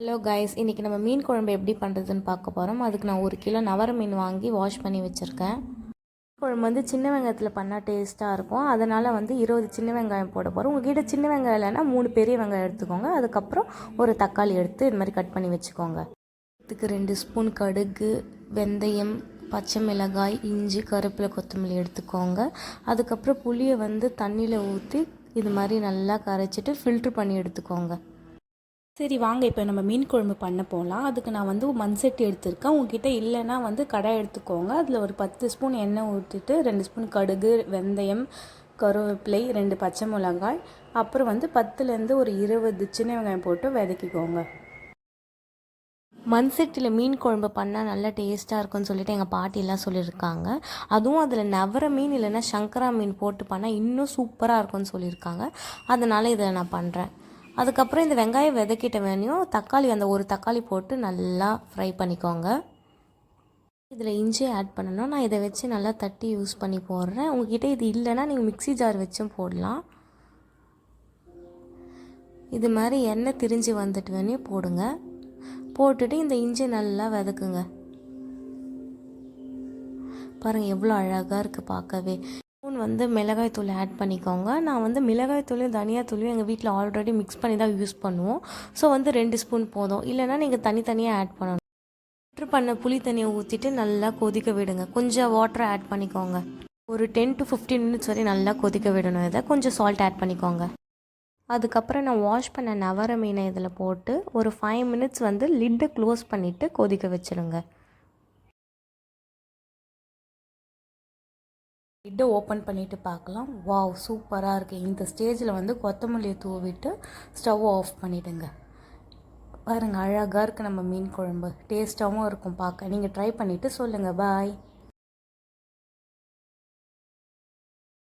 Hello guys, இன்றைக்கி நம்ம மீன் குழம்பு எப்படி பண்ணுறதுன்னு பார்க்க போகிறோம். அதுக்கு நான் 1 கிலோ நவர மீன் வாங்கி வாஷ் பண்ணி வச்சுருக்கேன். குழம்பு வந்து சின்ன வெங்காயத்தில் பண்ணால் டேஸ்ட்டாக இருக்கும். அதனால் வந்து 20 சின்ன வெங்காயம் போட போகிறோம். உங்கள்கிட்ட சின்ன வெங்காயம் இல்லைன்னா 3 பெரிய வெங்காயம் எடுத்துக்கோங்க. அதுக்கப்புறம் ஒரு தக்காளி எடுத்து இது மாதிரி கட் பண்ணி வச்சுக்கோங்க. இதுக்கு 2 ஸ்பூன் கடுகு, வெந்தயம், பச்சை மிளகாய், இஞ்சி, கருவேப்பிலை, கொத்தமல்லி எடுத்துக்கோங்க. அதுக்கப்புறம் புளியை வந்து தண்ணியில் ஊற்றி இது மாதிரி நல்லா கரைச்சிட்டு ஃபில்ட்ரு பண்ணி எடுத்துக்கோங்க. சரி வாங்க, இப்போ நம்ம மீன் குழம்பு பண்ண போகலாம். அதுக்கு நான் வந்து மண் சட்டி எடுத்திருக்கேன். உங்ககிட்ட இல்லைன்னா வந்து கடாய் எடுத்துக்கோங்க. அதில் ஒரு 10 ஸ்பூன் எண்ணெய் ஊற்றிட்டு 2 ஸ்பூன் கடுகு, வெந்தயம், கருவேப்பிலை, 2 பச்சை மிளகாய், அப்புறம் வந்து 10லேருந்து ஒரு 20 சின்ன வெங்காயம் போட்டு வதக்கிக்கோங்க. மண் சட்டியில் மீன் குழம்பு பண்ணால் நல்லா டேஸ்ட்டாக இருக்கும்னு சொல்லிட்டு எங்கள் பாட்டியெல்லாம் சொல்லியிருக்காங்க. அதுவும் அதில் நவர மீன் இல்லைன்னா சங்கரா மீன் போட்டு பண்ணால் இன்னும் சூப்பராக இருக்கும்னு சொல்லியிருக்காங்க. அதனால் இதில் நான் பண்ணுறேன். அதுக்கப்புறம் இந்த வெங்காயம் வதக்கிட்ட வேணையும் தக்காளி, அந்த ஒரு தக்காளி போட்டு நல்லா ஃப்ரை பண்ணிக்கோங்க. இதில் இஞ்சி ஆட் பண்ணணும். நான் இதை வச்சு நல்லா தட்டி யூஸ் பண்ணி போடுறேன். உங்ககிட்ட இது இல்லைன்னா நீங்கள் மிக்ஸி ஜார் வச்சும் போடலாம். இது மாதிரி எண்ணெய் திரிஞ்சு வந்துட்டு வேணையும் போடுங்க. போட்டுட்டு இந்த இஞ்சி நல்லா வதக்குங்க. பாருங்கள் எவ்வளோ அழகாக இருக்குது பார்க்கவே. ஸ்பூன் வந்து மிளகாய் தூள் ஆட் பண்ணிக்கோங்க. நான் வந்து மிளகாய் தூளையும் தனியாத்தூளையும் எங்கள் வீட்டில் ஆல்ரெடி மிக்ஸ் பண்ணி தான் யூஸ் பண்ணுவோம். ஸோ வந்து 2 ஸ்பூன் போதும். இல்லைனா நீங்கள் தனித்தனியாக ஆட் பண்ணணும். ஃபில்ட்ரு பண்ண புளி தண்ணியை ஊற்றிட்டு நல்லா கொதிக்க விடுங்க. கொஞ்சம் வாட்டரை ஆட் பண்ணிக்கோங்க. ஒரு 10 to 15 மினிட்ஸ் வரை நல்லா கொதிக்க விடணும். இதை கொஞ்சம் சால்ட் ஆட் பண்ணிக்கோங்க. அதுக்கப்புறம் நான் வாஷ் பண்ண நவர மீனை இதில் போட்டு ஒரு 5 மினிட்ஸ் வந்து லிட்டை க்ளோஸ் பண்ணிவிட்டு கொதிக்க வச்சுருங்க. லிட்டை ஓப்பன் பண்ணிவிட்டு பார்க்கலாம். வாவ், சூப்பராக இருக்குது. இந்த ஸ்டேஜில் வந்து கொத்தமல்லியை தூவிட்டு ஸ்டவ் ஆஃப் பண்ணிவிடுங்க. பாருங்கள் அழகாக இருக்குது நம்ம மீன் குழம்பு. டேஸ்ட்டாகவும் இருக்கும் பார்க்க. நீங்கள் ட்ரை பண்ணிவிட்டு சொல்லுங்கள். பாய்.